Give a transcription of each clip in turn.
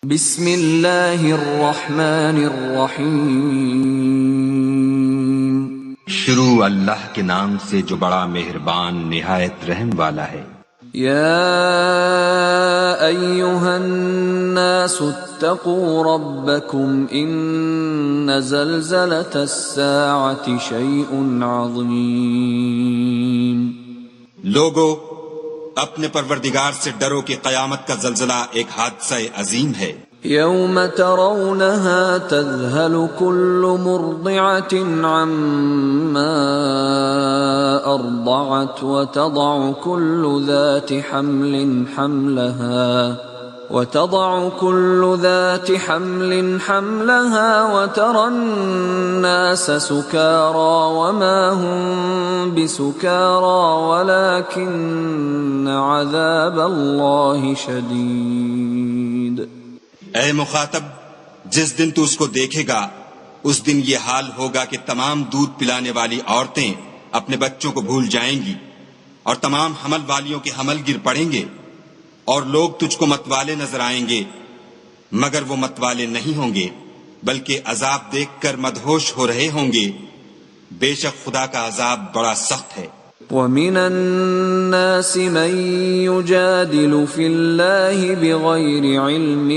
بسم اللہ الرحمن الرحیم شروع اللہ کے نام سے جو بڑا مہربان نہایت رحم والا ہے۔ یا ایہا الناس اتقوا ربکم ان زلزلۃ الساعۃ شیء عظیم۔ لوگو اپنے پروردگار سے ڈرو کہ قیامت کا زلزلہ ایک حادثہ عظیم ہے۔ یوم ترونها تذہل کل مرضعة عما ارضعت وتضع كل ذات حمل حملها وترى الناس سكارى وما هم بسكارى ولكن عذاب الله شديد۔ اے مخاطب، جس دن تو اس کو دیکھے گا اس دن یہ حال ہوگا کہ تمام دودھ پلانے والی عورتیں اپنے بچوں کو بھول جائیں گی اور تمام حمل والیوں کے حمل گر پڑیں گے، اور لوگ تجھ کو متوالے نظر آئیں گے مگر وہ متوالے نہیں ہوں گے بلکہ عذاب دیکھ کر مدہوش ہو رہے ہوں گے۔ بے شک خدا کا عذاب بڑا سخت ہے۔ وَمِنَ النَّاسِ مَن يُجَادِلُ فِي اللَّهِ بِغَيْرِ عِلْمٍ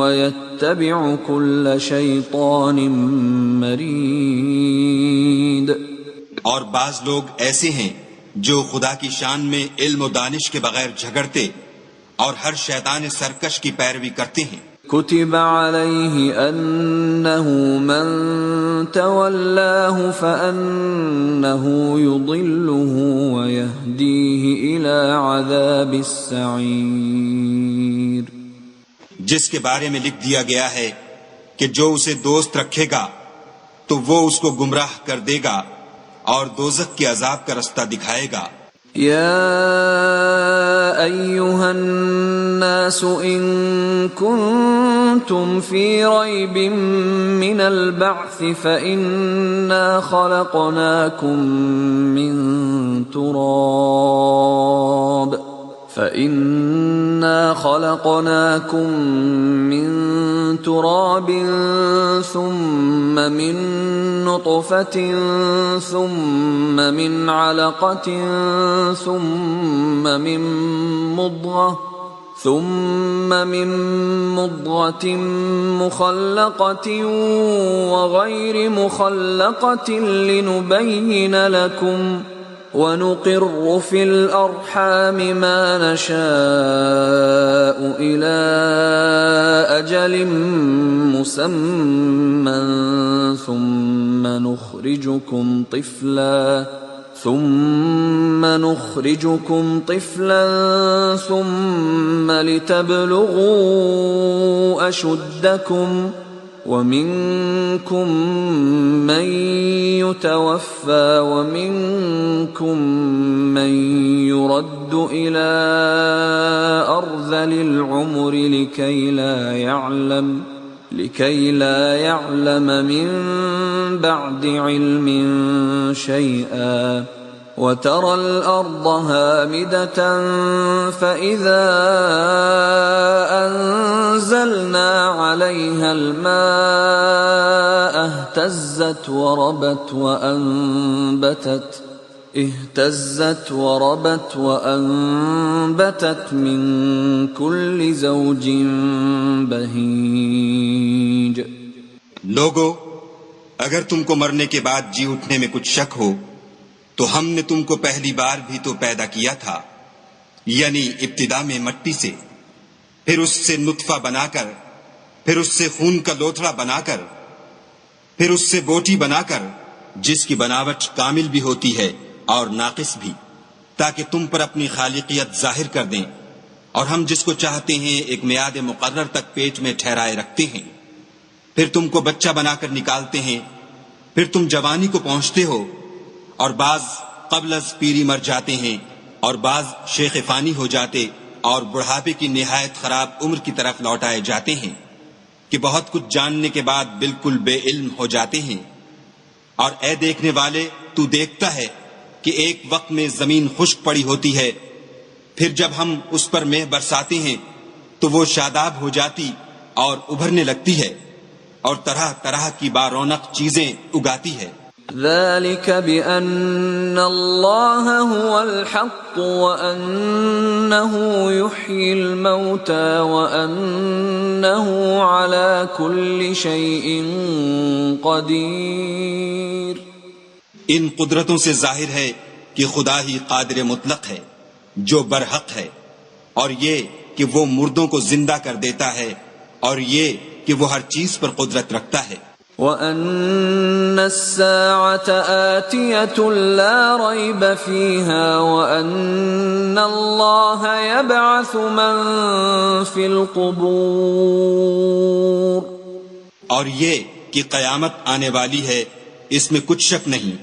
وَيَتَّبِعُ كُلَّ شَيْطَانٍ مَرِيدٍ۔ اور بعض لوگ ایسے ہیں جو خدا کی شان میں علم و دانش کے بغیر جھگڑتے اور ہر شیطان سرکش کی پیروی کرتے ہیں۔ كتب عليه أنه من تولاه فأنه يضله ويهديه إلى عذاب السعير۔ جس کے بارے میں لکھ دیا گیا ہے کہ جو اسے دوست رکھے گا تو وہ اس کو گمراہ کر دے گا اور دوزخ کے عذاب کا رستہ دکھائے گا۔ یا ایہا الناس ان کنتم فی ریب من البعث فإنا خلقناکم من تراب ثم من نطفة ثم من علقة ثم من مضغة مخلقة وغير مخلقة لنبين لكم وَنُقِرُّ فِي الْأَرْحَامِ مَا نَشَاءُ إِلَىٰ أَجَلٍ مُّسَمًّى ثُمَّ نُخْرِجُكُمْ طِفْلًا ثُمَّ لِتَبْلُغُوا أَشُدَّكُمْ وَمِنكُم مَّن يُتَوَفَّى وَمِنكُم مَّن يُرَدُّ إِلَىٰ أَرْذَلِ الْعُمُرِ لِكَيْ لَا يَعْلَمَ مِن بَعْدِ عِلْمٍ شَيْئًا وَتَرَى الْأَرْضَ هَامِدَةً فَإِذَا أَنزَلْنَا عَلَيْهَا الْمَاءَ اهْتَزَّتْ وَرَبَتْ وَأَنبَتَتْ مِن كُلِّ زَوْجٍ بَهِيجٍ۔ لوگو اگر تم کو مرنے کے بعد جی اٹھنے میں کچھ شک ہو تو ہم نے تم کو پہلی بار بھی تو پیدا کیا تھا، یعنی ابتدا میں مٹی سے، پھر اس سے نطفہ بنا کر، پھر اس سے خون کا لوتھڑا بنا کر، پھر اس سے بوٹی بنا کر، جس کی بناوٹ کامل بھی ہوتی ہے اور ناقص بھی، تاکہ تم پر اپنی خالقیت ظاہر کر دیں، اور ہم جس کو چاہتے ہیں ایک میعاد مقرر تک پیٹ میں ٹھہرائے رکھتے ہیں، پھر تم کو بچہ بنا کر نکالتے ہیں، پھر تم جوانی کو پہنچتے ہو، اور بعض قبل از پیری مر جاتے ہیں اور بعض شیخ فانی ہو جاتے اور بڑھاپے کی نہایت خراب عمر کی طرف لوٹائے جاتے ہیں کہ بہت کچھ جاننے کے بعد بالکل بے علم ہو جاتے ہیں۔ اور اے دیکھنے والے، تو دیکھتا ہے کہ ایک وقت میں زمین خشک پڑی ہوتی ہے، پھر جب ہم اس پر مہ برساتے ہیں تو وہ شاداب ہو جاتی اور ابھرنے لگتی ہے اور طرح طرح کی بارونق چیزیں اگاتی ہے۔ ذلك بأن الله هو الحق وأنه يحيي الموتى وأنه على كل شيء قدير۔ ان قدرتوں سے ظاہر ہے کہ خدا ہی قادر مطلق ہے جو برحق ہے، اور یہ کہ وہ مردوں کو زندہ کر دیتا ہے، اور یہ کہ وہ ہر چیز پر قدرت رکھتا ہے۔ وَأَنَّ السَّاعَةَ آتِيَةٌ لَا رَيْبَ فِيهَا وَأَنَّ اللَّهَ يَبْعَثُ مَن فِي الْقُبُورِ۔ اور یہ کہ قیامت آنے والی ہے، اس میں کچھ شک نہیں،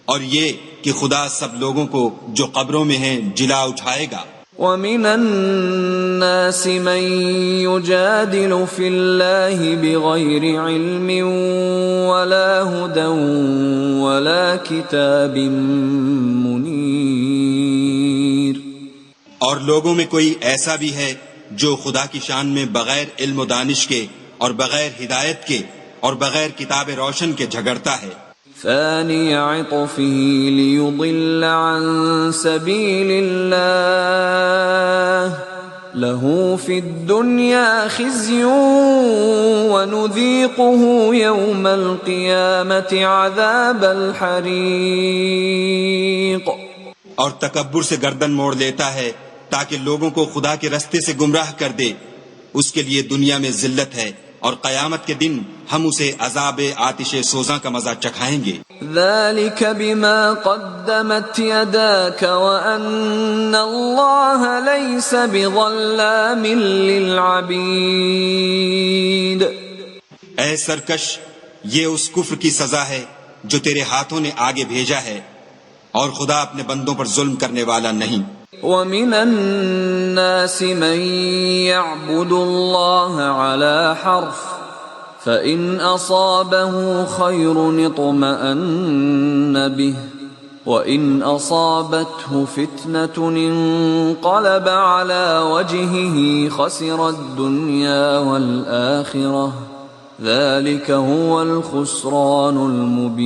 اور یہ کہ خدا سب لوگوں کو جو قبروں میں ہیں جلا اٹھائے گا۔ وَمِنَ النَّاسِ مَن يُجَادِلُ فِي اللَّهِ بِغَيْرِ عِلْمٍ وَلَا هُدًى وَلَا كِتَابٍ مُنِيرٍ۔ اور لوگوں میں کوئی ایسا بھی ہے جو خدا کی شان میں بغیر علم و دانش کے اور بغیر ہدایت کے اور بغیر کتاب روشن کے جھگڑتا ہے۔ ثاني عطفه ليضل عن سبيل الله له في الدنيا خزي ونذيقه يوم القيامة عذاب الحريق۔ اور تکبر سے گردن موڑ لیتا ہے تاکہ لوگوں کو خدا کے رستے سے گمراہ کر دے، اس کے لیے دنیا میں ذلت ہے اور قیامت کے دن ہم اسے عذاب آتش سوزاں کا مزہ چکھائیں گے۔ ذلك بما قدمت يداك وأن الله ليس بظلام للعبيد۔ اے سرکش، یہ اس کفر کی سزا ہے جو تیرے ہاتھوں نے آگے بھیجا ہے، اور خدا اپنے بندوں پر ظلم کرنے والا نہیں۔ وَمِنَ النَّاسِ مَن يَعْبُدُ اللَّهَ عَلَى حَرْفٍ فَإِنْ أَصَابَهُ خَيْرٌ اطْمَأَنَّ بِهِ وَإِنْ أَصَابَتْهُ فِتْنَةٌ انقَلَبَ عَلَى وَجْهِهِ خَسِرَ الدُّنْيَا وَالْآخِرَةَ ذَلِكَ هُوَ الْخُسْرَانُ الْمُبِينُ۔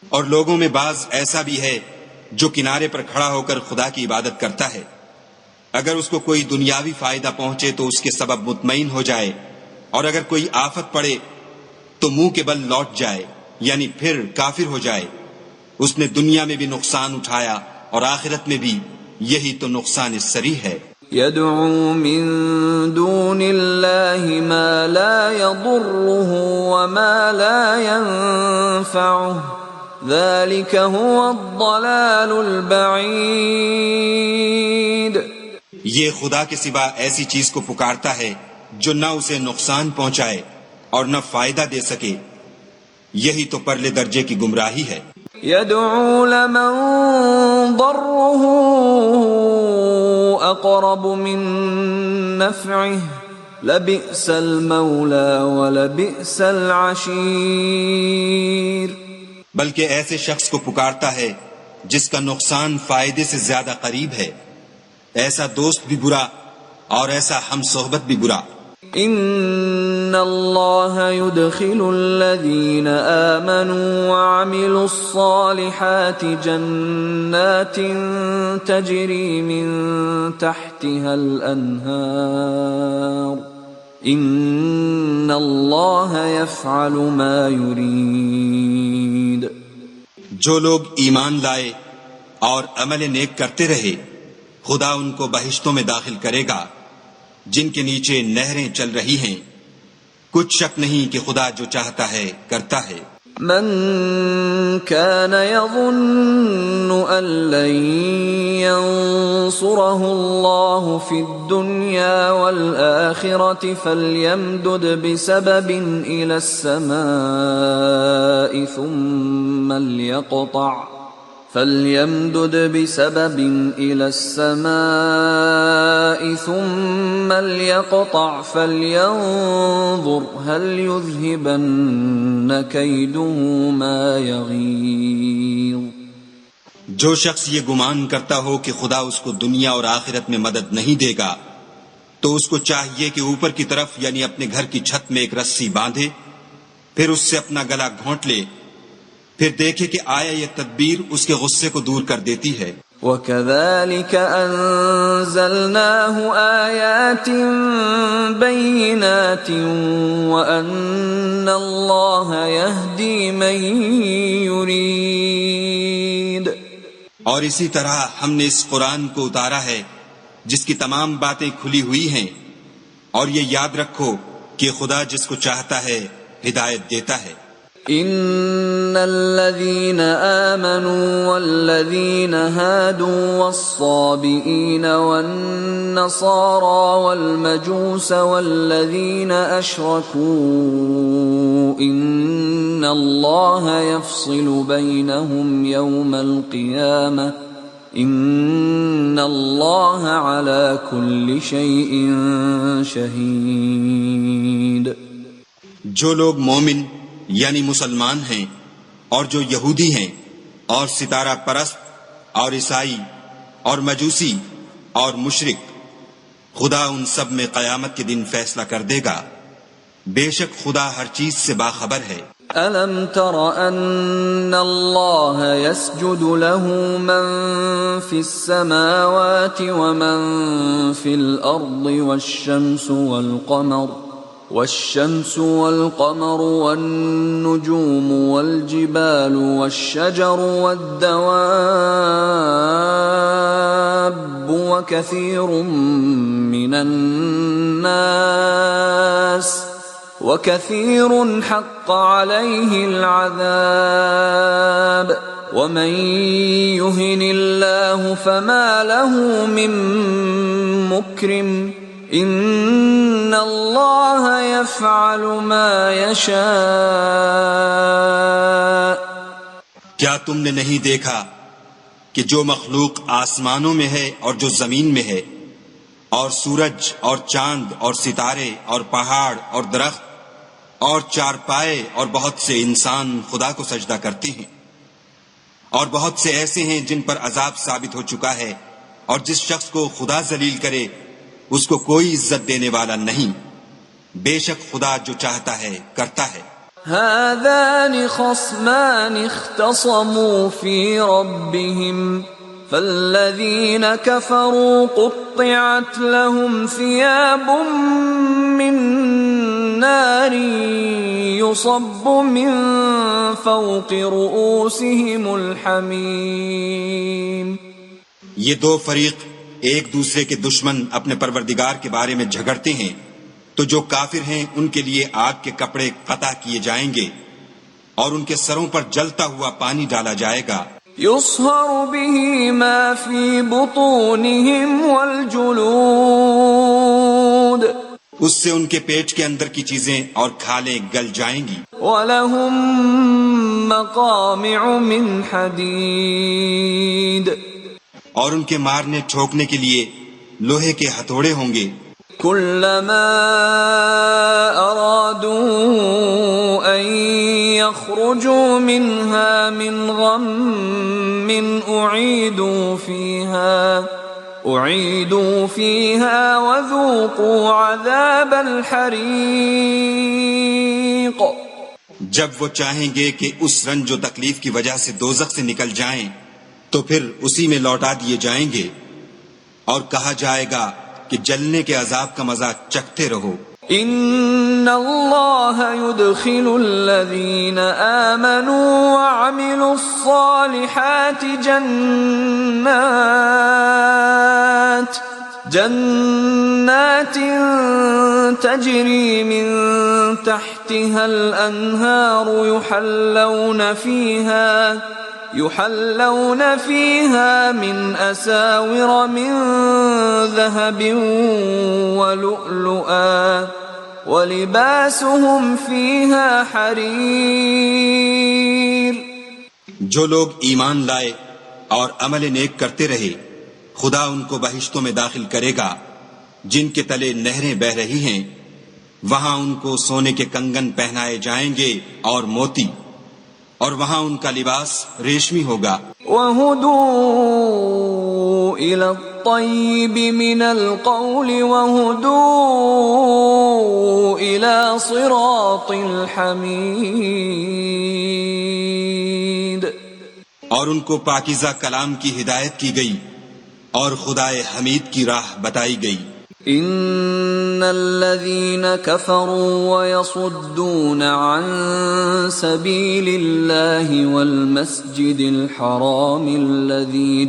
اور لوگوں میں بعض ایسا بھی ہے جو کنارے پر کھڑا ہو کر خدا کی عبادت کرتا ہے، اگر اس کو کوئی دنیاوی فائدہ پہنچے تو اس کے سبب مطمئن ہو جائے، اور اگر کوئی آفت پڑے تو منہ کے بل لوٹ جائے، یعنی پھر کافر ہو جائے۔ اس نے دنیا میں بھی نقصان اٹھایا اور آخرت میں بھی، یہی تو نقصان السری ہے۔ يدعو من دون الله ما لا يضره وما لا ينفعه ذلك هو الضلال البعید۔ یہ خدا کے سوا ایسی چیز کو پکارتا ہے جو نہ اسے نقصان پہنچائے اور نہ فائدہ دے سکے، یہی تو پرلے درجے کی گمراہی ہے۔ يدعو لمن ضره اقرب من نفعه لبئس المولى ولبئس العشیر۔ بلکہ ایسے شخص کو پکارتا ہے جس کا نقصان فائدے سے زیادہ قریب ہے، ایسا دوست بھی برا اور ایسا ہم صحبت بھی برا۔ ان اللہ يدخل الذین آمنوا وعملوا الصالحات جنات تجری من تحتها الانہار ان اللہ یفعل ما یرید۔ جو لوگ ایمان لائے اور عمل نیک کرتے رہے، خدا ان کو بہشتوں میں داخل کرے گا جن کے نیچے نہریں چل رہی ہیں، کچھ شک نہیں کہ خدا جو چاہتا ہے کرتا ہے۔ من كان يظن أن لن ينصره الله في الدنيا والآخرة فليمدد بسبب إلى السماء ثم ليقطع فلينظر هل يذهبن كيده ما يغيظ۔ جو شخص یہ گمان کرتا ہو کہ خدا اس کو دنیا اور آخرت میں مدد نہیں دے گا تو اس کو چاہیے کہ اوپر کی طرف یعنی اپنے گھر کی چھت میں ایک رسی باندھے، پھر اس سے اپنا گلا گھونٹ لے، پھر دیکھے کہ آیا یہ تدبیر اس کے غصے کو دور کر دیتی ہے۔ وَكَذَلِكَ أَنزَلْنَاهُ آيَاتٍ بَيِّنَاتٍ وَأَنَّ اللَّهَ يَهْدِي مَن يُرِيدُ۔ اور اسی طرح ہم نے اس قرآن کو اتارا ہے جس کی تمام باتیں کھلی ہوئی ہیں، اور یہ یاد رکھو کہ خدا جس کو چاہتا ہے ہدایت دیتا ہے۔ ان الذين آمنوا والذين هادوا والصابئين والنصارى والمجوس والذين أشركوا إن الله يفصل بينهم يوم القيامة إن الله على كل شيء شهيد۔ جو لوگ مومن یعنی مسلمان ہیں اور جو یہودی ہیں اور ستارہ پرست اور عیسائی اور مجوسی اور مشرک، خدا ان سب میں قیامت کے دن فیصلہ کر دے گا، بے شک خدا ہر چیز سے باخبر ہے۔ أَلَمْ تَرَ أَنَّ اللَّهَ يَسْجُدُ لَهُ مَن فِي السَّمَاوَاتِ وَمَن فِي الْأَرْضِ والشمس والقمر والنجوم والجبال والشجر والدواب وكثير حق عليه العذاب ومن يهن الله فما له من مكرم ان اللہ یفعل ما یشاء۔ کیا تم نے نہیں دیکھا کہ جو مخلوق آسمانوں میں ہے اور جو زمین میں ہے، اور سورج اور چاند اور ستارے اور پہاڑ اور درخت اور چارپائے اور بہت سے انسان خدا کو سجدہ کرتے ہیں، اور بہت سے ایسے ہیں جن پر عذاب ثابت ہو چکا ہے، اور جس شخص کو خدا ذلیل کرے اس کو کوئی عزت دینے والا نہیں، بے شک خدا جو چاہتا ہے کرتا ہے۔ هذان خصمان اختصموا في ربهم فالذين كفروا قطعت لهم ثياب من نار يصب من فوق رؤوسهم الحميم۔ یہ دو فریق ایک دوسرے کے دشمن اپنے پروردگار کے بارے میں جھگڑتے ہیں، تو جو کافر ہیں ان کے لیے آگ کے کپڑے قطع کیے جائیں گے اور ان کے سروں پر جلتا ہوا پانی ڈالا جائے گا۔ يصهر به ما في بطونهم والجلود، اس سے ان کے پیٹ کے اندر کی چیزیں اور کھالیں گل جائیں گی۔ وَلَهُم مَّقَامِعُ مِنْ حَدِيدٍ، اور ان کے مارنے ٹھوکنے کے لیے لوہے کے ہتھوڑے ہوں گے۔ كلما أرادوا أن يخرجوا منها من غم أعيدوا فيها وذوقوا عذاب الحريق۔ جب وہ چاہیں گے کہ اس رنج و تکلیف کی وجہ سے دوزخ سے نکل جائیں تو پھر اسی میں لوٹا دیے جائیں گے، اور کہا جائے گا کہ جلنے کے عذاب کا مزہ چکھتے رہو۔ ان اللہ يدخل الذین آمنوا وعملوا الصالحات جنات تجری من تحتها الانہار يحلون فيها من أساور من ذهب ولؤلؤا ولباسهم فيها حرير۔ جو لوگ ایمان لائے اور عمل نیک کرتے رہے، خدا ان کو بہشتوں میں داخل کرے گا جن کے تلے نہریں بہ رہی ہیں، وہاں ان کو سونے کے کنگن پہنائے جائیں گے اور موتی، اور وہاں ان کا لباس ریشمی ہوگا۔ وَهُدُوا إِلَى الطيب من القول وهدوا إلى صراط الحميد. اور ان کو پاکیزہ کلام کی ہدایت کی گئی اور خدائے حمید کی راہ بتائی گئی. ان الذين كفروا ويصدون عن سبيل الله والمسجد الحرام الذي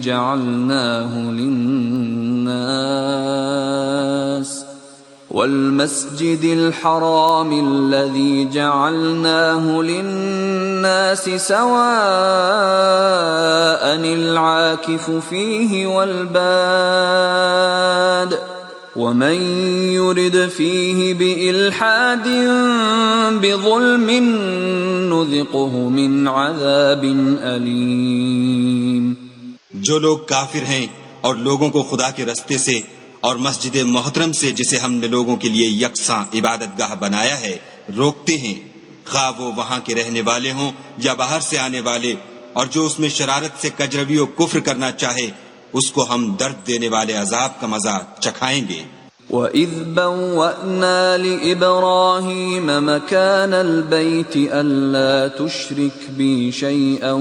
جعلناه للناس سواء العاكف فيه والباد ومن يرد فيه بإلحاد بظلم نذقه من عذاب أليم. جو لوگ کافر ہیں اور لوگوں کو خدا کے رستے سے اور مسجد محترم سے جسے ہم نے لوگوں کے لیے یکساں عبادت گاہ بنایا ہے روکتے ہیں، خواہ وہ وہاں کے رہنے والے ہوں یا باہر سے آنے والے، اور جو اس میں شرارت سے کجروی و کفر کرنا چاہے اس کو ہم درد دینے والے عذاب کا مزہ چکھائیں گے. وَإِذْ بَوَّأْنَا لِإِبْرَاهِيمَ مَكَانَ الْبَيْتِ أَلَّا تُشْرِكْ بِي شَيْئًا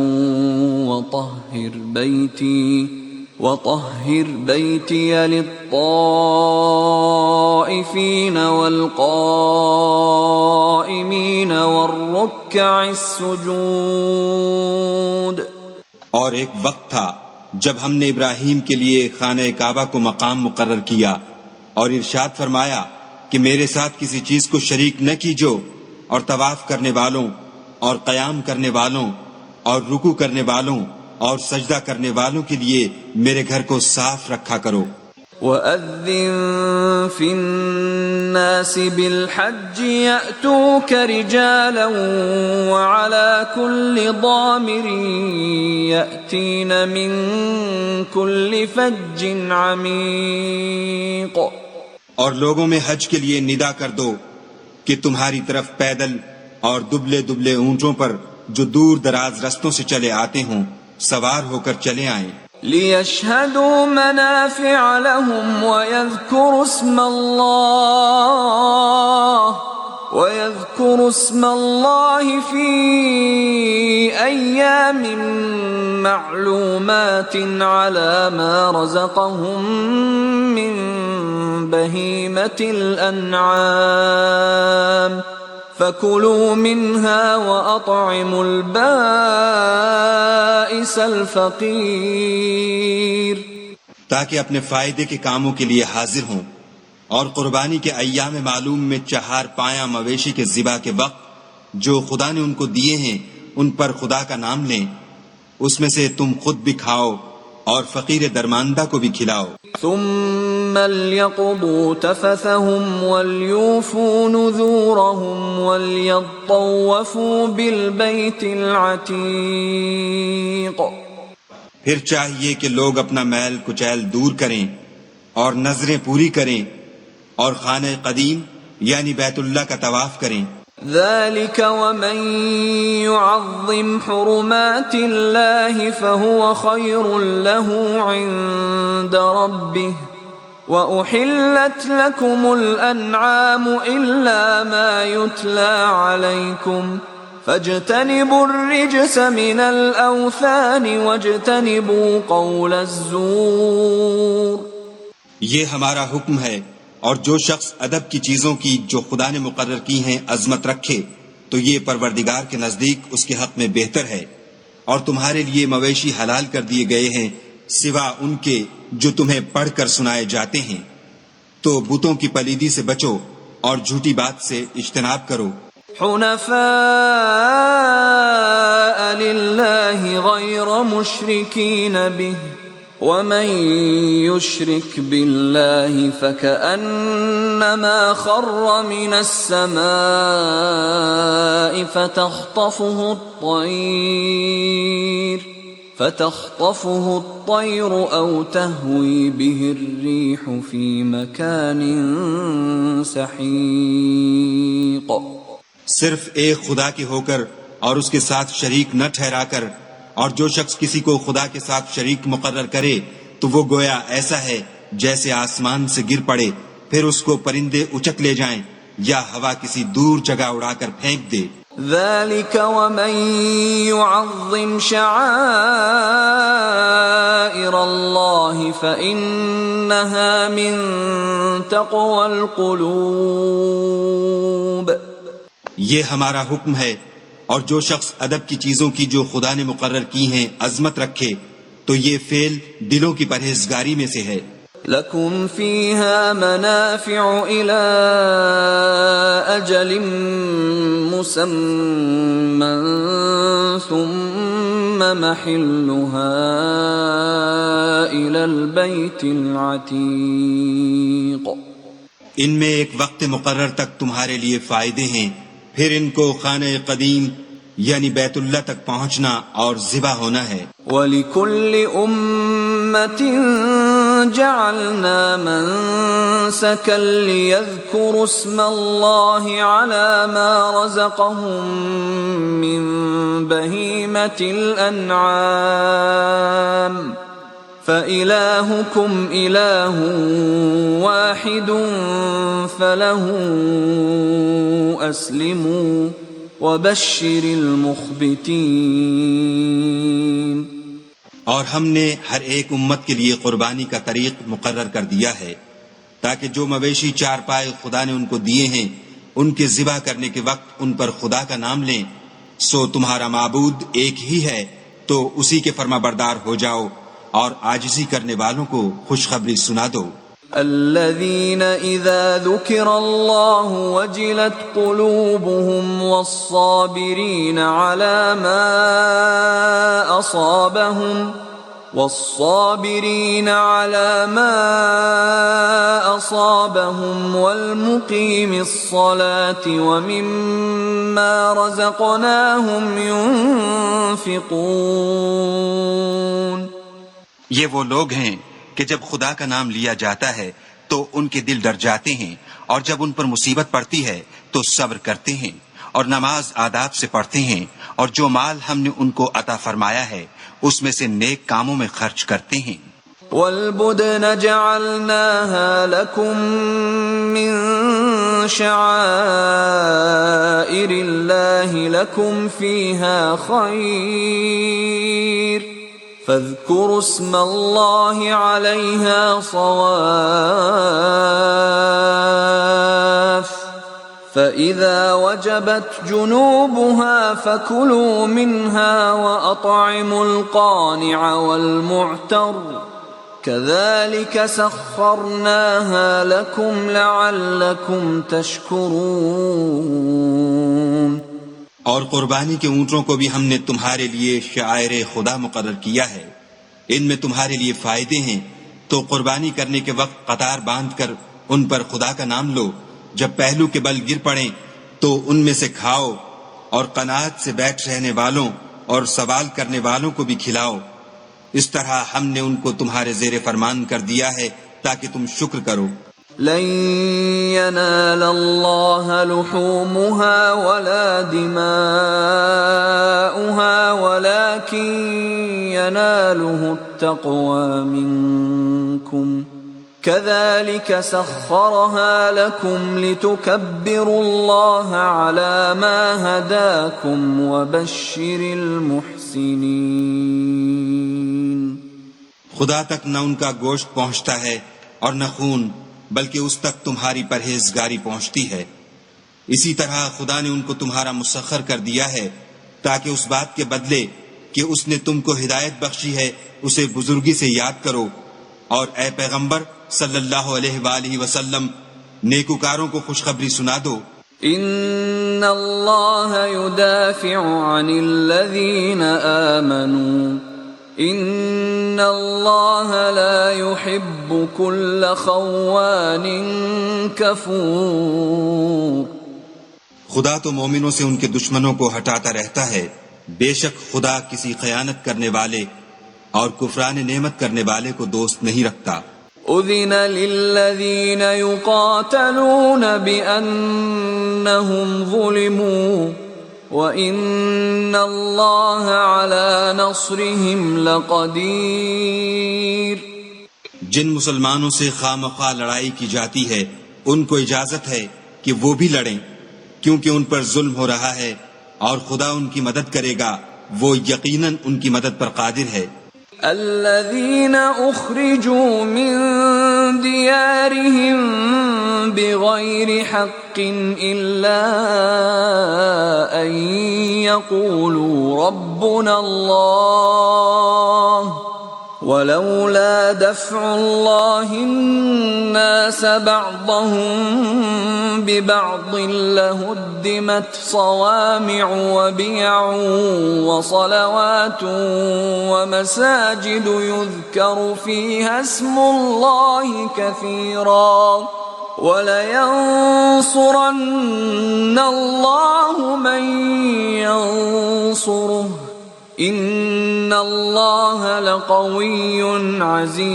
وَطَهِّرْ بَيْتِيَ لِلطَّائِفِينَ وَالْقَائِمِينَ وَالرُّكَّعِ السُّجُودِ. اور ایک وقت تھا جب ہم نے ابراہیم کے لیے خانہ کعبہ کو مقام مقرر کیا اور ارشاد فرمایا کہ میرے ساتھ کسی چیز کو شریک نہ کیجو، اور طواف کرنے والوں اور قیام کرنے والوں اور رکوع کرنے والوں اور سجدہ کرنے والوں کے لیے میرے گھر کو صاف رکھا کرو. وَأَذِّن فِي النَّاسِ بِالْحَجِّ يَأْتُوكَ رِجَالًا وَعَلَى كُلِّ ضَامِرٍ يَأْتِينَ مِنْ كُلِّ فَجٍّ عَمِيقٍ. اور لوگوں میں حج کے لیے ندا کر دو کہ تمہاری طرف پیدل اور دبلے دبلے اونٹوں پر جو دور دراز رستوں سے چلے آتے ہوں سوار ہو کر چلے آئیں. لِيَشْهَدُوا مَنَافِعَ لَهُمْ وَيَذْكُرُوا اسْمَ اللَّهِ فِي أَيَّامٍ مَّعْلُومَاتٍ عَلَى مَا رَزَقَهُم مِّن بَهِيمَةِ الْأَنْعَامِ فَكُلُوا مِنْهَا وَأَطْعِمُوا الْبَائِسَ الْفَقِيرَ. تاکہ اپنے فائدے کے کاموں کے لیے حاضر ہوں، اور قربانی کے ایام معلوم میں 4 پایاں مویشی کے ذبح کے وقت جو خدا نے ان کو دیے ہیں ان پر خدا کا نام لیں، اس میں سے تم خود بھی کھاؤ اور فقیر درماندہ کو بھی کھلاؤ. ثم ليقضوا تفثهم وليوفوا نذورهم وليطوفوا بالبيت العتيق. پھر چاہیے کہ لوگ اپنا میل کچیل دور کریں اور نظریں پوری کریں اور خانہ قدیم یعنی بیت اللہ کا طواف کریں. ذلك ومن يعظم حرمات الله فهو خير له عند ربه وأحلت لكم الأنعام إلا ما يتلى عليكم فاجتنبوا الرجس من الأوثان واجتنبوا قول الزور. یہ ہمارا حکم ہے، اور جو شخص ادب کی چیزوں کی جو خدا نے مقرر کی ہیں عظمت رکھے تو یہ پروردگار کے نزدیک اس کے حق میں بہتر ہے. اور تمہارے لیے مویشی حلال کر دیے گئے ہیں سوا ان کے جو تمہیں پڑھ کر سنائے جاتے ہیں، تو بتوں کی پلیدی سے بچو اور جھوٹی بات سے اجتناب کرو. حنفاء للہ غیر مشرکین به ومن يشرك بالله فكأنما خر من السماء فتخطفه الطير أو تهوي به الريح في مكان سحيق. صرف ایک خدا کے ہو کر اور اس کے ساتھ شریک نہ ٹھہرا کر، اور جو شخص کسی کو خدا کے ساتھ شریک مقرر کرے تو وہ گویا ایسا ہے جیسے آسمان سے گر پڑے پھر اس کو پرندے اچک لے جائیں یا ہوا کسی دور جگہ اڑا کر پھینک دے. ذلك ومن يعظم شعائر الله فإنها من تقوى القلوب. یہ ہمارا حکم ہے، اور جو شخص ادب کی چیزوں کی جو خدا نے مقرر کی ہیں عظمت رکھے تو یہ فعل دلوں کی پرہیزگاری میں سے ہے. لكم فيها منافع إلى أجل مسمى ثم محلها إلى البيت العتيق. ان میں ایک وقت مقرر تک تمہارے لیے فائدے ہیں، پھر ان کو خانہ قدیم یعنی بیت اللہ تک پہنچنا اور ذبح ہونا ہے. وَلِكُلِّ أُمَّةٍ جَعَلْنَا مَنسَكًا لِيَذْكُرُوا اسْمَ اللَّهِ عَلَى مَا رَزَقَهُم مِّن بَهِيمَةِ الْأَنْعَامِ فَإِلَٰهُكُمْ إِلَٰهٌ وَاحِدٌ فَلَهُ أَسْلِمُوا وَبَشِّرِ الْمُخْبِتِينَ. اور ہم نے ہر ایک امت کے لیے قربانی کا طریق مقرر کر دیا ہے تاکہ جو مویشی چار پائے خدا نے ان کو دیے ہیں ان کے ذبح کرنے کے وقت ان پر خدا کا نام لیں. سو تمہارا معبود ایک ہی ہے تو اسی کے فرما بردار ہو جاؤ اور عاجزی کرنے والوں کو خوشخبری سنا دو. الذين إذا ذكر الله وجلت قلوبهم والصابرين على ما أصابهم والمقيم الصلاة ومما رزقناهم ينفقون. یہ وہ لوگ ہیں کہ جب خدا کا نام لیا جاتا ہے تو ان کے دل ڈر جاتے ہیں، اور جب ان پر مصیبت پڑتی ہے تو صبر کرتے ہیں اور نماز آداب سے پڑھتے ہیں، اور جو مال ہم نے ان کو عطا فرمایا ہے اس میں سے نیک کاموں میں خرچ کرتے ہیں. وَالْبُدْنَ جَعَلْنَاهَا لَكُم مِّن شَعَائِرِ اللَّهِ لَكُمْ فِيهَا خَيْرٌ فاذكروا اسم الله عليها صواف فإذا وجبت جنوبها فكلوا منها وأطعموا القانع والمعتر كذلك سخرناها لكم لعلكم تشكرون. اور قربانی کے اونٹوں کو بھی ہم نے تمہارے لیے شعائر خدا مقرر کیا ہے، ان میں تمہارے لیے فائدے ہیں، تو قربانی کرنے کے وقت قطار باندھ کر ان پر خدا کا نام لو. جب پہلو کے بل گر پڑیں تو ان میں سے کھاؤ، اور قناعت سے بیٹھ رہنے والوں اور سوال کرنے والوں کو بھی کھلاؤ. اس طرح ہم نے ان کو تمہارے زیر فرمان کر دیا ہے تاکہ تم شکر کرو. لن ينال الله لحومها ولا دماؤها ولكن يناله التقوى منكم كذلك سخرها لكم لتكبروا الله على ما هداكم وبشر المحسنين. خدا تک نہ ان کا گوشت پہنچتا ہے اور نہ خون، بلکہ اس تک تمہاری پرہیزگاری پہنچتی ہے. اسی طرح خدا نے ان کو تمہارا مسخر کر دیا ہے تاکہ اس بات کے بدلے کہ اس نے تم کو ہدایت بخشی ہے اسے بزرگی سے یاد کرو، اور اے پیغمبر صلی اللہ علیہ وآلہ وسلم نیکوکاروں کو خوشخبری سنا دو. ان اللہ یدافع عن الذین آمنوا ان اللہ لا يحب كل خوان کفور. خدا تو مومنوں سے ان کے دشمنوں کو ہٹاتا رہتا ہے، بے شک خدا کسی خیانت کرنے والے اور کفران نعمت کرنے والے کو دوست نہیں رکھتا. اذن للذین یقاتلون بأنہم ظلموا وَإِنَّ اللَّهَ عَلَى نَصْرِهِمْ لَقَدِيرٌ. جن مسلمانوں سے خواہ لڑائی کی جاتی ہے ان کو اجازت ہے کہ وہ بھی لڑیں، کیونکہ ان پر ظلم ہو رہا ہے، اور خدا ان کی مدد کرے گا، وہ یقیناً ان کی مدد پر قادر ہے۔ الذين أخرجوا من ديارهم بغير حق إلا أن يقولوا ربنا الله ولولا دفع الله الناس بعضهم ببعض لهدمت صوامع وبيع وصلوات ومساجد يذكر فيها اسم الله كثيرا وَلَيَنصُرَنَّ اللَّهُ مَن يَنصُرُهُ إِنَّ اللَّهَ لَقَوِيٌّ عَزِيزٌ۔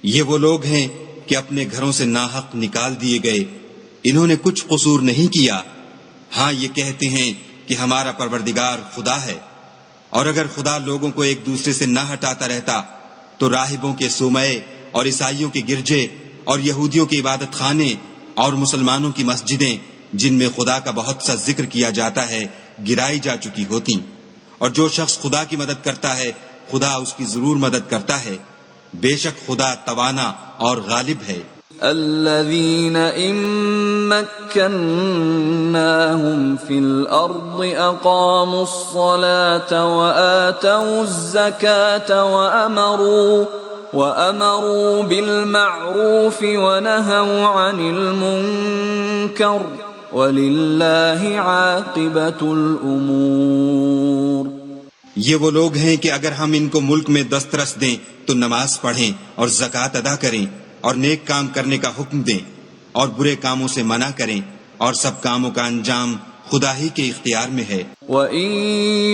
یہ وہ لوگ ہیں کہ اپنے گھروں سے ناحق نکال دیے گئے، انہوں نے کچھ قصور نہیں کیا، ہاں یہ کہتے ہیں کہ ہمارا پروردگار خدا ہے، اور اگر خدا لوگوں کو ایک دوسرے سے نہ ہٹاتا رہتا تو راہبوں کے صومعے اور عیسائیوں کے گرجے اور یہودیوں کے عبادت خانے اور مسلمانوں کی مسجدیں جن میں خدا کا بہت سا ذکر کیا جاتا ہے گرائی جا چکی ہوتی، اور جو شخص خدا کی مدد کرتا ہے خدا اس کی ضرور مدد کرتا ہے، بے شک خدا توانا اور غالب ہے۔ الذين إن مكناهم في الأرض أقاموا الصلاة وآتوا الزكاة وأمروا بالمعروف ونهوا عن المنكر وَلِلَّهِ عَاقِبَةُ الْأُمُورِ۔ یہ وہ لوگ ہیں کہ اگر ہم ان کو ملک میں دسترس دیں تو نماز پڑھیں اور زکوٰۃ ادا کریں اور نیک کام کرنے کا حکم دیں اور برے کاموں سے منع کریں، اور سب کاموں کا انجام خدا ہی کے اختیار میں ہے۔ وَإِن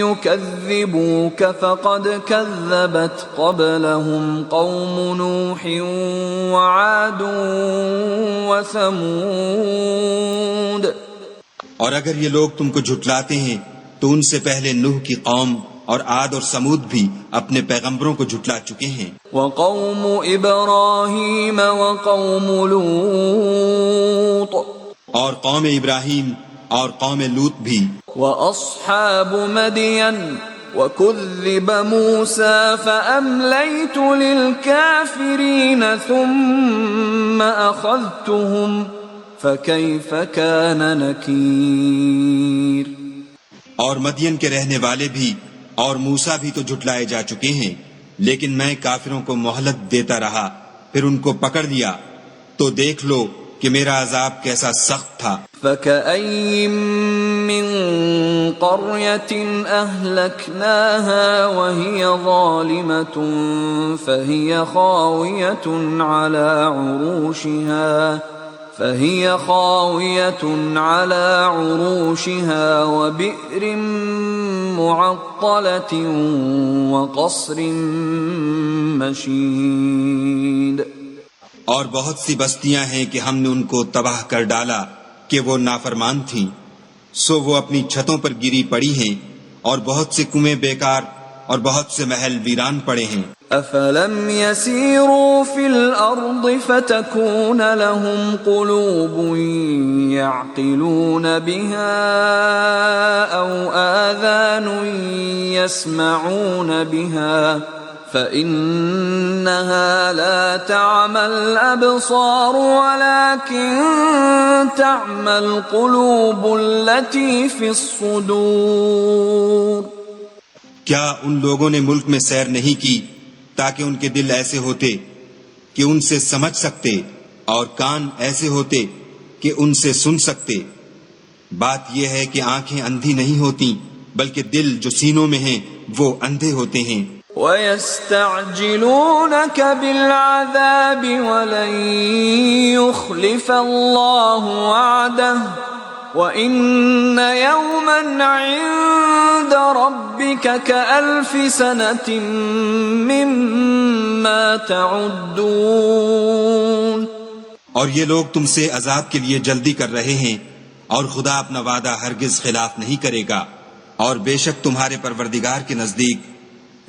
يُكَذِّبُوكَ فَقَدْ كَذَّبَتْ قَبْلَهُمْ قَوْمُ نُوحٍ وَعَادٌ وَثَمُودَ۔ اور اگر یہ لوگ تم کو جھٹلاتے ہیں تو ان سے پہلے نوح کی قوم اور عاد اور سمود بھی اپنے پیغمبروں کو جھٹلا چکے ہیں۔ وَقَوْمُ إِبْرَاهِيمَ وَقَوْمُ لُوطٍ، اور قوم ابراہیم اور قوم لوط بھی۔ وَأَصْحَابُ مَدْيَنَ وَكُذِّبَ مُوسَى فَأَمْلَيْتُ لِلْكَافِرِينَ ثُمَّ أَخَذْتُهُمْ فَكَيْفَ كَانَ نَكِيرِ۔ اور مدین کے رہنے والے بھی اور موسیٰ بھی تو جھٹلائے جا چکے ہیں، لیکن میں کافروں کو مہلت دیتا رہا، پھر ان کو پکڑ لیا، تو دیکھ لو کہ میرا عذاب کیسا سخت تھا۔ فَكَأَيٍّ مِّن قَرْيَةٍ أَهْلَكْنَاهَا وَهِيَ ظَالِمَةٌ فَهِيَ خَاوِيَةٌ عَلَى عُرُوشِهَا وَبِئْرٍ مُّعَطَّلَةٍ وَقَصْرٍ مَّشِيدٍ۔ اور بہت سی بستیاں ہیں کہ ہم نے ان کو تباہ کر ڈالا کہ وہ نافرمان تھیں، سو وہ اپنی چھتوں پر گری پڑی ہیں، اور بہت سے کنویں بیکار اور بہت سے محل ویران پڑے ہیں۔ افلم يسيروا في الارض فتكون لهم قلوب يعقلون بها او آذان يسمعون بها فإنها لا تعمى الأبصار ولكن تعمى القلوب التي في الصدور۔ کیا ان لوگوں نے ملک میں سیر نہیں کی تاکہ ان کے دل ایسے ہوتے کہ ان سے سمجھ سکتے اور کان ایسے ہوتے کہ ان سے سن سکتے؟ بات یہ ہے کہ آنکھیں اندھی نہیں ہوتی بلکہ دل جو سینوں میں ہیں وہ اندھے ہوتے ہیں۔ وَيَسْتَعْجِلُونَكَ بِالْعَذَابِ وَلَن يُخْلِفَ اللَّهُ وَعْدَهُ وَإِنَّ يَوْمًا عِندَ رَبِّكَ كَأَلْفِ سَنَةٍ مِّمَّا تَعُدُّونَ۔ اور یہ لوگ تم سے عذاب کے لیے جلدی کر رہے ہیں، اور خدا اپنا وعدہ ہرگز خلاف نہیں کرے گا، اور بے شک تمہارے پروردگار کے نزدیک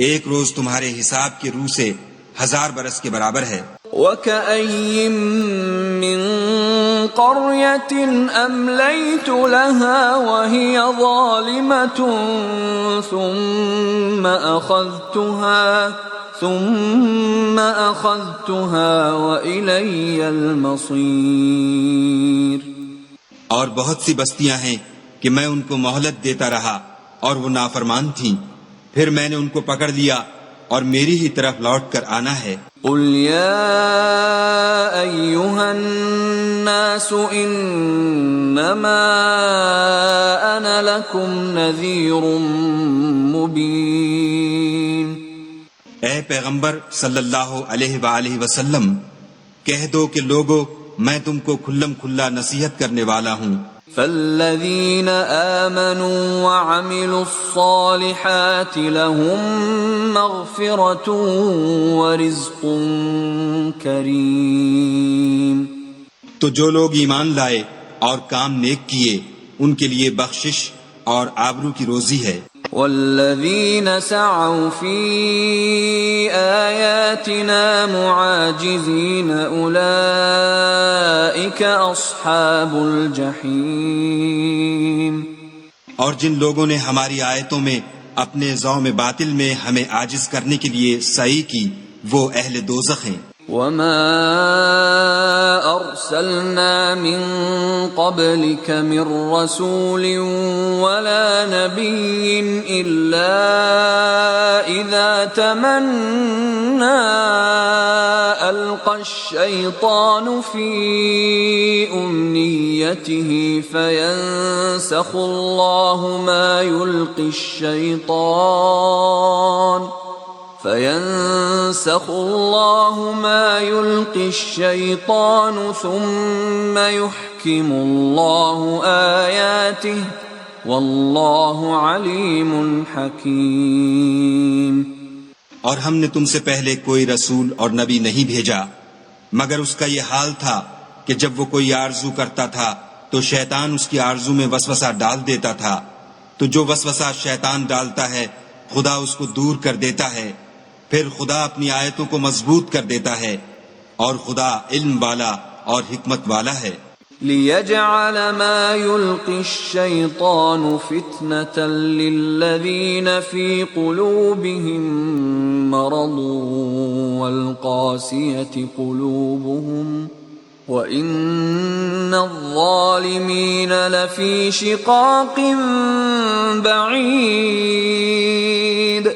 ایک روز تمہارے حساب کی روح سے 1000 برس کے برابر ہے۔ وَكَأَيٍّ مِّن قَرْيَةٍ أَمْلَيْتُ لَهَا وَهِيَ ظَالِمَةٌ ثُمَّ أَخَذْتُهَا وَإِلَيَّ الْمَصِيرُ۔ اور بہت سی بستیاں ہیں کہ میں ان کو مہلت دیتا رہا اور وہ نافرمان تھیں، پھر میں نے ان کو پکڑ لیا اور میری ہی طرف لوٹ کر آنا ہے۔ قُلْ يَا أَيُّهَا النَّاسُ إِنَّمَا أَنَا لَكُمْ نَذِيرٌ مُبِينٌ۔ اے پیغمبر صلی اللہ علیہ وآلہ وسلم، کہہ دو کہ لوگو میں تم کو کھلم کھلا نصیحت کرنے والا ہوں۔ فَالَّذِينَ آمَنُوا وَعَمِلُوا الصَّالِحَاتِ لَهُم مَّغْفِرَةٌ وَرِزْقٌ كَرِيمٌ۔ تو جو لوگ ایمان لائے اور کام نیک کیے ان کے لیے بخشش اور آبرو کی روزی ہے۔ وَالَّذِينَ سَعَوْا فِي آيَاتِنَا مُعَاجِزِينَ أُولَئِكَ أَصْحَابُ الْجَحِيمِ۔ اور جن لوگوں نے ہماری آیتوں میں اپنے ذوم باطل میں ہمیں عاجز کرنے کے لیے سعی کی وہ اہل دوزخ ہیں۔ وَمَا أَرْسَلْنَا مِن قَبْلِكَ مِن رَّسُولٍ وَلَا نَبِيٍّ إِلَّا إِذَا تَمَنَّىٰ أَلْقَى الشَّيْطَانُ فِي أُمْنِيَّتِهِ فَيَنسَخُ اللَّهُ مَا يُلْقِي الشَّيْطَانُ ثُمَّ يُحْكِمُ اللَّهُ آيَاتِهِ وَاللَّهُ عَلِيمٌ حَكِيمٌ۔ اور ہم نے تم سے پہلے کوئی رسول اور نبی نہیں بھیجا مگر اس کا یہ حال تھا کہ جب وہ کوئی آرزو کرتا تھا تو شیطان اس کی آرزو میں وسوسہ ڈال دیتا تھا، تو جو وسوسہ شیطان ڈالتا ہے خدا اس کو دور کر دیتا ہے، پھر خدا اپنی آیتوں کو مضبوط کر دیتا ہے، اور خدا علم والا اور حکمت والا ہے۔ لِيَجْعَلَ مَا يُلْقِي الشَّيْطَانُ فِتْنَةً لِّلَّذِينَ فِي قُلُوبِهِم مَّرَضٌ وَالْقَاسِيَةِ قُلُوبُهُمْ وَإِنَّ الظَّالِمِينَ لَفِي شِقَاقٍ بَعِيدٍ۔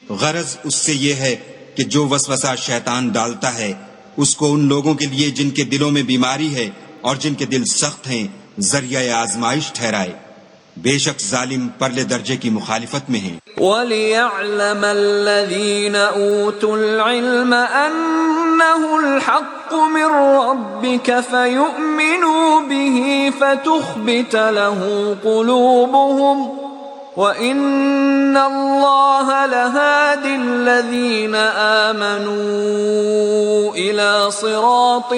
غرض اس سے یہ ہے کہ جو وسوسہ شیطان ڈالتا ہے اس کو ان لوگوں کے لیے جن کے دلوں میں بیماری ہے اور جن کے دل سخت ہیں ذریعہ آزمائش ٹھہرائے، بے شک ظالم پرلے درجے کی مخالفت میں ہیں۔ وَلِيَعْلَمَ الَّذِينَ أُوتُوا الْعِلْمَ أَنَّهُ الْحَقُّ مِن رَّبِّكَ فَيُؤْمِنُوا بِهِ فَتُخْبِتَ لَهُ قُلُوبُهُمْ وَإِنَّ اللَّهَ لَهَادِ الَّذِينَ آمَنُوا إِلَى صِرَاطٍ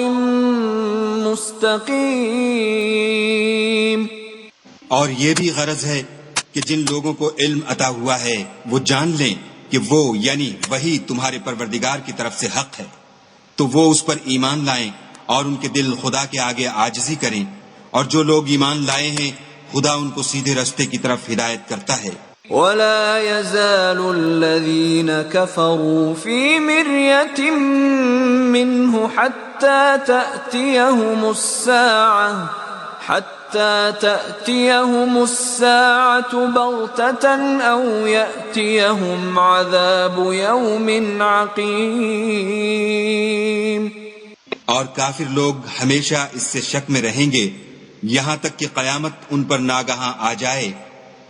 مُسْتَقِيمٍ۔ اور یہ بھی غرض ہے کہ جن لوگوں کو علم عطا ہوا ہے وہ جان لیں کہ وہ یعنی وہی تمہارے پروردگار کی طرف سے حق ہے، تو وہ اس پر ایمان لائیں اور ان کے دل خدا کے آگے عاجزی کریں، اور جو لوگ ایمان لائے ہیں خدا ان کو سیدھے راستے کی طرف ہدایت کرتا ہے۔ وَلَا يَزَالُ الَّذِينَ كَفَرُوا فِي مِرْيَةٍ مِّنْهُ حَتَّى تَأْتِيَهُمُ السَّاعَةُ بَغْتَةً أَوْ يَأْتِيَهُمْ عَذَابُ يَوْمٍ عَقِيمٍ۔ اور کافر لوگ ہمیشہ اس سے شک میں رہیں گے یہاں تک کہ قیامت ان پر ناگہاں آ جائے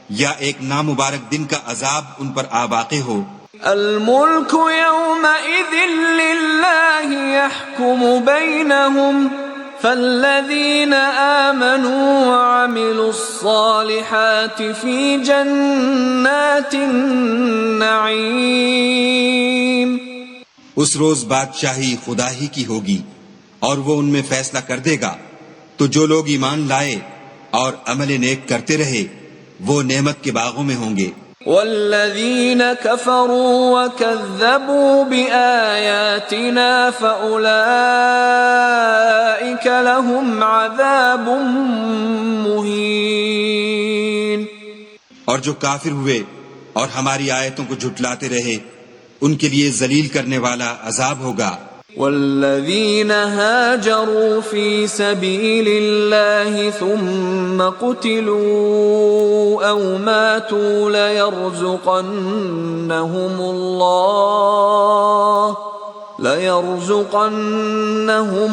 یا ایک نامبارک دن کا عذاب ان پر آ واقع ہو۔ الملک یومئذ للہ یحکم بینہم فالذین آمنوا وعملوا الصالحات فی جنات النعیم۔ اس روز بادشاہی خدا ہی کی ہوگی اور وہ ان میں فیصلہ کر دے گا، تو جو لوگ ایمان لائے اور عمل نیک کرتے رہے وہ نعمت کے باغوں میں ہوں گے۔ والذين كفروا وكذبوا بآياتنا فأولئك لهم عذاب مهين. اور جو کافر ہوئے اور ہماری آیتوں کو جھٹلاتے رہے ان کے لیے ذلیل کرنے والا عذاب ہوگا. والذين هاجروا في سبيل الله ثم قتلوا أو ماتوا ليرزقنهم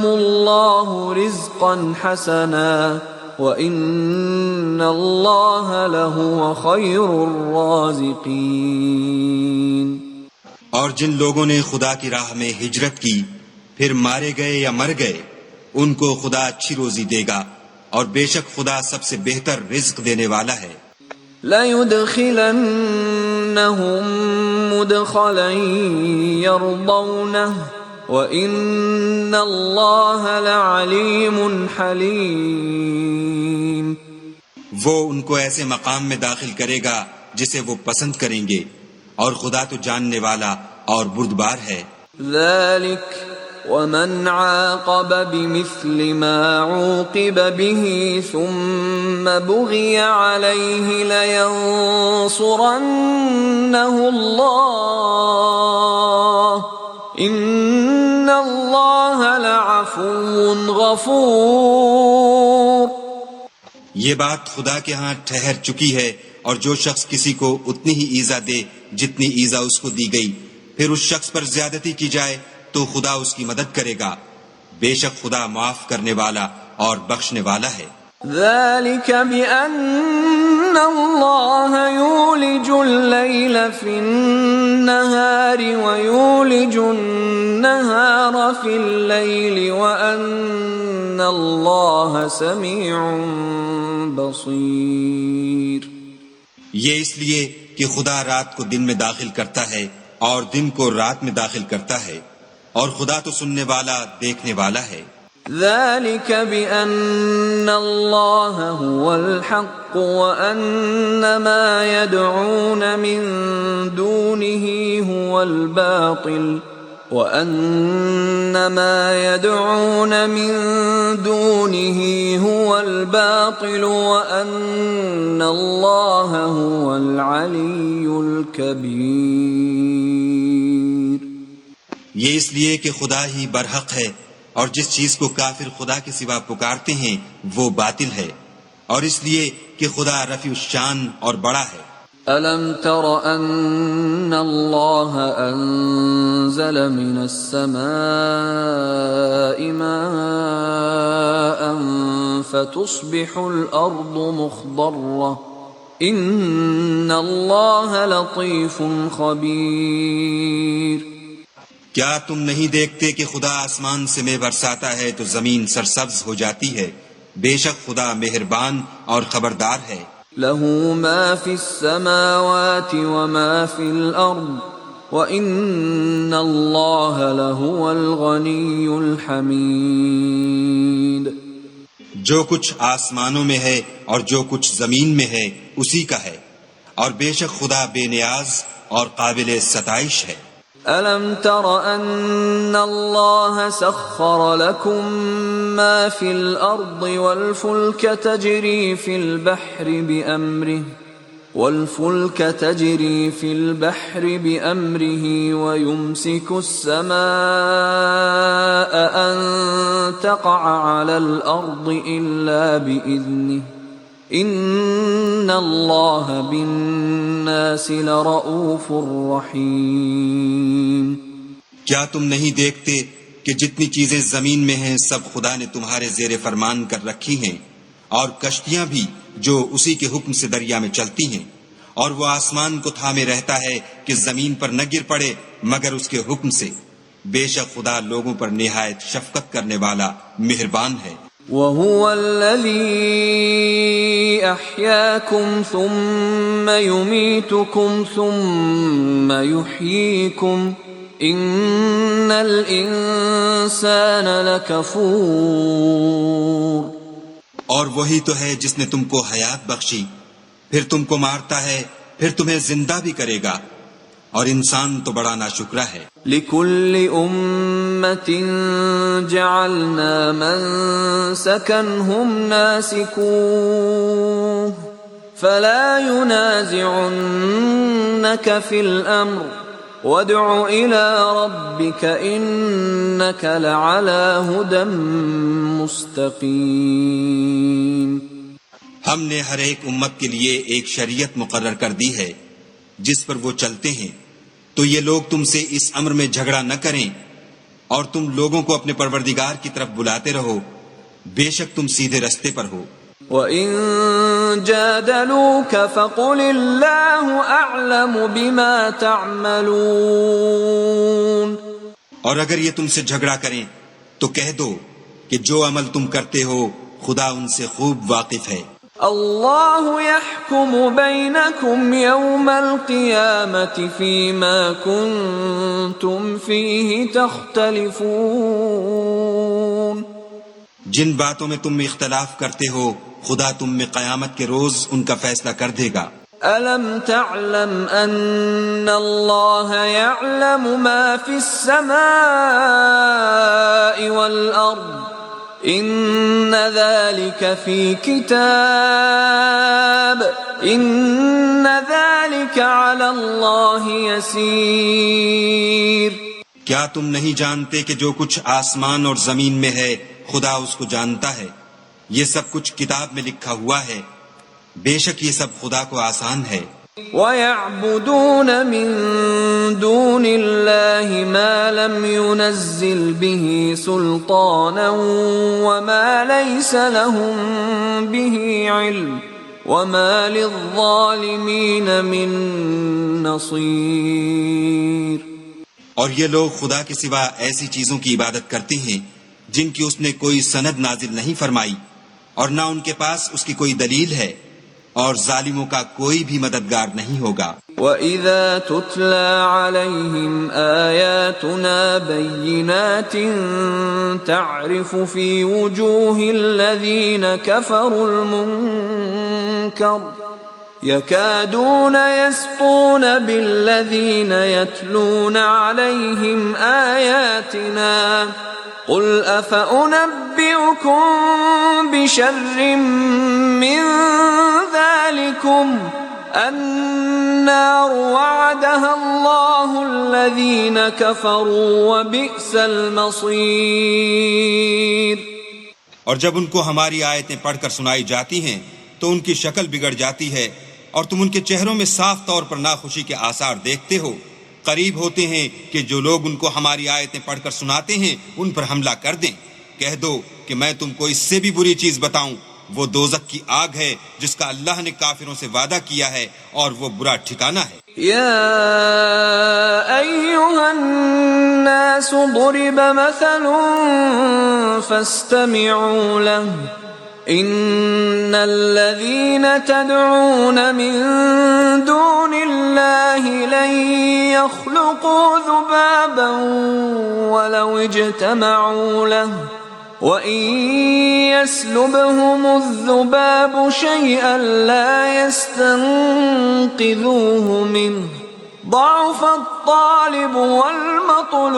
الله رزقا حسنا وَإِنَّ اللَّهَ لَهُوَ خَيْرُ الرَّازِقِينَ. اور جن لوگوں نے خدا کی راہ میں ہجرت کی پھر مارے گئے یا مر گئے ان کو خدا اچھی روزی دے گا اور بے شک خدا سب سے بہتر رزق دینے والا ہے. لَيُدْخِلَنَّهُمْ مُدْخَلًا يَرْضَوْنَهُ وَإِنَّ اللَّهَ لَعَلِيمٌ حَلِيمٌ. وہ ان کو ایسے مقام میں داخل کرے گا جسے وہ پسند کریں گے اور خدا تو جاننے والا اور بردبار ہے. ذَلِكَ وَمَنْ عَاقَبَ بِمِثْلِ مَا عُوقِبَ بِهِ ثُمَّ بُغِيَ عَلَيْهِ لَيَنصُرَنَّهُ اللَّهُ إِنَّ اللَّهَ لَعَفُوٌّ غَفُورٌ. یہ بات خدا کے ہاں ٹھہر چکی ہے اور جو شخص کسی کو اتنی ہی ایذا دے جتنی ایذا اس کو دی گئی پھر اس شخص پر زیادتی کی جائے تو خدا اس کی مدد کرے گا. بے شک خدا معاف کرنے والا اور بخشنے والا ہے. ذَلِكَ بِأَنَّ اللَّهَ يُولِجُ اللَّيْلَ فِي النَّهَارِ وَيُولِجُ النَّهَارَ فِي اللَّيْلِ وَأَنَّ اللَّهَ سَمِيعٌ بَصِيرٌ. یہ اس لیے کہ خدا رات کو دن میں داخل کرتا ہے اور دن کو رات میں داخل کرتا ہے اور خدا تو سننے والا دیکھنے والا ہے. ذَلِكَ بِأَنَّ اللَّهَ هُوَ الْحَقُّ وَأَنَّ مَا يَدْعُونَ مِن دُونِهِ هُوَ الْبَاطِلُ وَأَنَّ مَا يَدْعُونَ مِن دُونِهِ هُوَ الْبَاطِلُ وَأَنَّ اللَّهَ هُوَ الْعَلِيُّ الْكَبِيرُ. یہ اس لیے کہ خدا ہی برحق ہے اور جس چیز کو کافر خدا کے سوا پکارتے ہیں وہ باطل ہے اور اس لیے کہ خدا رفیع الشان اور بڑا ہے. أَلَمْ تَرَ أَنَّ اللَّهَ أَنزَلَ مِنَ السَّمَاءِ مَاءً فَتُصْبِحُ الْأَرْضُ مُخْضَرَّةً إِنَّ اللَّهَ لَطِيفٌ خَبِيرٌ. کیا تم نہیں دیکھتے کہ خدا آسمان سے مے برساتا ہے تو زمین سرسبز ہو جاتی ہے؟ بے شک خدا مہربان اور خبردار ہے. لَهُ مَا فِي السَّمَاوَاتِ وَمَا فِي الْأَرْضِ وَإِنَّ اللَّهَ لَهُوَ الْغَنِيُّ الْحَمِيدُ. جو کچھ آسمانوں میں ہے اور جو کچھ زمین میں ہے اسی کا ہے اور بے شک خدا بے نیاز اور قابل ستائش ہے. أَلَمْ تَرَ أَنَّ اللَّهَ سَخَّرَ لَكُم مَّا فِي الْأَرْضِ وَالْفُلْكَ تَجْرِي فِي الْبَحْرِ بِأَمْرِهِ وَيُمْسِكُ السَّمَاءَ أَن تَقَعَ عَلَى الْأَرْضِ إِلَّا بِإِذْنِهِ إِنَّ اللَّهَ بِالنَّاسِ لَرَءُوفٌ رَحِيمٌ. کیا تم نہیں دیکھتے کہ جتنی چیزیں زمین میں ہیں سب خدا نے تمہارے زیر فرمان کر رکھی ہیں اور کشتیاں بھی جو اسی کے حکم سے دریا میں چلتی ہیں اور وہ آسمان کو تھامے رہتا ہے کہ زمین پر نہ گر پڑے مگر اس کے حکم سے. بے شک خدا لوگوں پر نہایت شفقت کرنے والا مہربان ہے. وَهُوَ الَّذِي أَحْيَاكُمْ ثُمَّ يُمِيتُكُمْ ثُمَّ يُحْيِيكُمْ إِنَّ الْإِنسَانَ لَكَفُورٌ. اور وہی تو ہے جس نے تم کو حیات بخشی پھر تم کو مارتا ہے پھر تمہیں زندہ بھی کرے گا، اور انسان تو بڑا ناشکرا ہے۔ لِكُلِّ أُمَّةٍ جَعَلْنَا مَنسَكًا هُمْ نَاسِكُوهُ فَلَا يُنَازِعُنَّكَ فِي الْأَمْرِ وَادْعُ إِلَى رَبِّكَ إِنَّكَ لَعَلَى هُدًى مُسْتَقِيمٍ۔ ہم نے ہر ایک امت کے لیے ایک شریعت مقرر کر دی ہے جس پر وہ چلتے ہیں، تو یہ لوگ تم سے اس امر میں جھگڑا نہ کریں، اور تم لوگوں کو اپنے پروردگار کی طرف بلاتے رہو، بے شک تم سیدھے رستے پر ہو۔ وَإِن جَادَلُوكَ فَقُلِ اللَّهُ أَعْلَمُ بِمَا تَعْمَلُونَ۔ اور اگر یہ تم سے جھگڑا کریں تو کہہ دو کہ جو عمل تم کرتے ہو خدا ان سے خوب واقف ہے۔ اللہ يحكم بينكم يوم القيامة فيما كنتم فيه تختلفون۔ جن باتوں میں تم اختلاف کرتے ہو خدا تم میں قیامت کے روز ان کا فیصلہ کر دے گا۔ أَلَمْ تَعْلَمْ أَنَّ اللَّهَ يَعْلَمُ مَا فِي السَّمَاءِ وَالْأَرْضِ إِنَّ ذَلِكَ فِي كِتَابٍ إِنَّ ذَلِكَ عَلَى اللَّهِ يَسِيرٌ۔ کیا تم نہیں جانتے کہ جو کچھ آسمان اور زمین میں ہے خدا اس کو جانتا ہے، یہ سب کچھ کتاب میں لکھا ہوا ہے، بے شک یہ سب خدا کو آسان ہے۔ وَيَعْبُدُونَ مِن دُونِ اللَّهِ مَا لَمْ يُنَزِّلْ بِهِ سُلْطَانًا وَمَا لَيْسَ لَهُم بِهِ عِلْمٌ وَمَا لِلظَّالِمِينَ مِن نَصِيرٍ۔ اور یہ لوگ خدا کے سوا ایسی چیزوں کی عبادت کرتے ہیں جن کی اس نے کوئی سند نازل نہیں فرمائی، اور نہ ان کے پاس اس کی کوئی دلیل ہے، اور ظالموں کا کوئی بھی مددگار نہیں ہوگا۔ وَإِذَا تُتْلَى عَلَيْهِمْ آيَاتُنَا بَيِّنَاتٍ تَعْرِفُ فِي وُجُوهِ الَّذِينَ كَفَرُوا الْمُنكَرَ يَكَادُونَ يَسْطُونَ بِالَّذِينَ يَتْلُونَ عَلَيْهِمْ آيَاتِنَا قُلْ أَفَأُنَبِّئُكُمْ بِشَرٍّ مِّن ذَلِكُمْ النَّارُ وَعَدَهَا اللَّهُ الَّذِينَ كَفَرُوا وَبِئْسَ الْمَصِيرُ۔ اور جب ان کو ہماری آیتیں پڑھ کر سنائی جاتی ہیں تو ان کی شکل بگڑ جاتی ہے، اور تم ان کے چہروں میں صاف طور پر ناخوشی کے آثار دیکھتے ہو۔ قریب ہوتے ہیں کہ جو لوگ ان کو ہماری آیتیں پڑھ کر سناتے ہیں ان پر حملہ کر دیں۔ کہہ دو کہ میں تم کو اس سے بھی بری چیز بتاؤں، وہ دوزخ کی آگ ہے جس کا اللہ نے کافروں سے وعدہ کیا ہے، اور وہ برا ٹھکانہ ہے۔ یا ایھا الناس ضرب مثل فاستمعوا له ان الذين تدعون من دون الله لن يخلقوا ذبابا ولو اجتمعوا له وَإِن يَسْلُبْهُمُ الذُّبَابُ شَيْئًا لَا يَسْتَنقِذُوهُ مِنْهُ ضَعُفَ الطَّالِبُ وَالْمَطْلُوبُ۔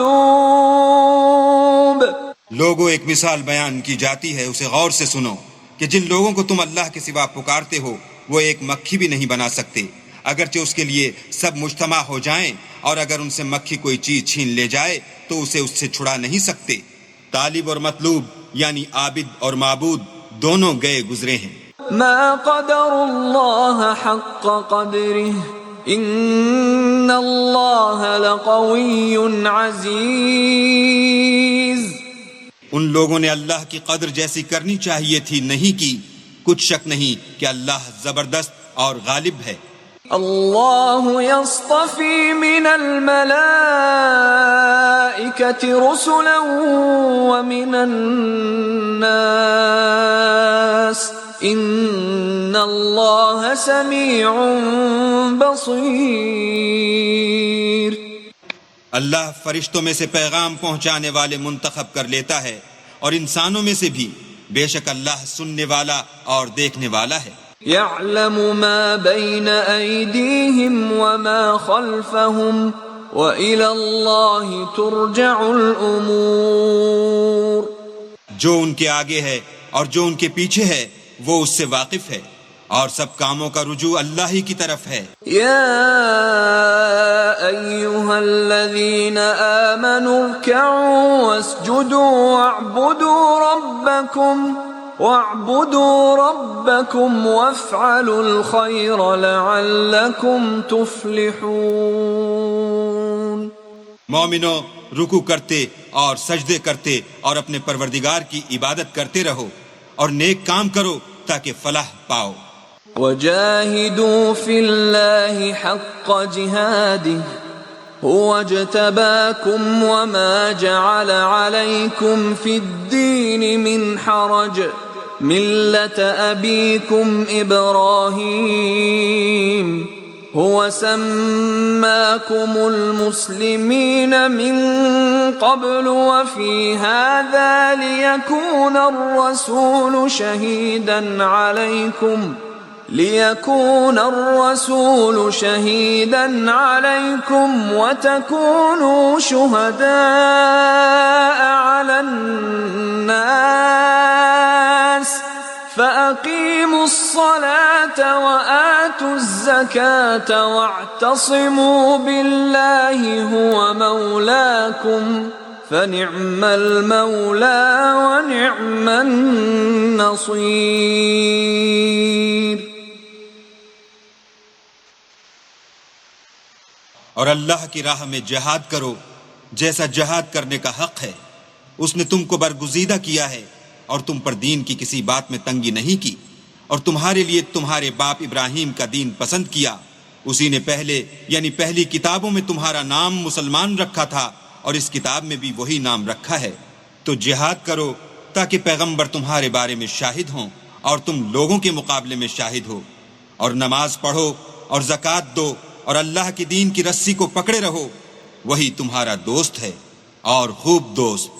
لوگوں ایک مثال بیان کی جاتی ہے، اسے غور سے سنو کہ جن لوگوں کو تم اللہ کے سوا پکارتے ہو وہ ایک مکھی بھی نہیں بنا سکتے، اگرچہ اس کے لیے سب مجتمع ہو جائیں، اور اگر ان سے مکھی کوئی چیز چھین لے جائے تو اسے اس سے چھڑا نہیں سکتے۔ طالب اور مطلوب یعنی عابد اور معبود دونوں گئے گزرے ہیں۔ ما قدر اللہ حق قدرہ ان اللہ لقوی عزیز۔ ان لوگوں نے اللہ کی قدر جیسی کرنی چاہیے تھی نہیں کی، کچھ شک نہیں کہ اللہ زبردست اور غالب ہے۔ اللہ یصطفی من الملائکۃ رسلا ومن الناس ان اللہ سمیع بصیر۔ اللہ فرشتوں میں سے پیغام پہنچانے والے منتخب کر لیتا ہے، اور انسانوں میں سے بھی، بے شک اللہ سننے والا اور دیکھنے والا ہے۔ يعلم ما بين أيديهم وما خلفهم وإلى الله ترجع الأمور. جو ان کے آگے ہے اور جو ان کے پیچھے ہے وہ اس سے واقف ہے، اور سب کاموں کا رجوع اللہ ہی کی طرف ہے. يا أيها الذين آمنوا اركعوا واسجدوا واعبدوا ربكم وافعلوا الخير لعلكم تفلحون. مومنو، رکوع کرتے اور سجدے کرتے اور اپنے پروردگار کی عبادت کرتے رہو اور نیک کام کرو تاکہ فلاح پاؤ. وجاهدوا في الله حق جهاده هو اجتباكم وما جعل عليكم في الدين من حرج ملة أبيكم إبراهيم هو سماكم المسلمين من قبل وفي هذا ليكون الرسول شهيدا عليكم وتكونوا شهداء على الناس فأقيموا الصلاة وآتوا الزكاة واعتصموا بالله هو مولاكم فنعم المولى ونعم النصير. اور اللہ کی راہ میں جہاد کرو جیسا جہاد کرنے کا حق ہے. اس نے تم کو برگزیدہ کیا ہے اور تم پر دین کی کسی بات میں تنگی نہیں کی، اور تمہارے لیے تمہارے باپ ابراہیم کا دین پسند کیا. اسی نے پہلے یعنی پہلی کتابوں میں تمہارا نام مسلمان رکھا تھا اور اس کتاب میں بھی وہی نام رکھا ہے. تو جہاد کرو تاکہ پیغمبر تمہارے بارے میں شاہد ہوں اور تم لوگوں کے مقابلے میں شاہد ہو. اور نماز پڑھو اور زکوٰۃ دو اور اللہ کے دین کی رسی کو پکڑے رہو. وہی تمہارا دوست ہے اور خوب دوست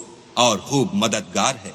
اور خوب مددگار ہے.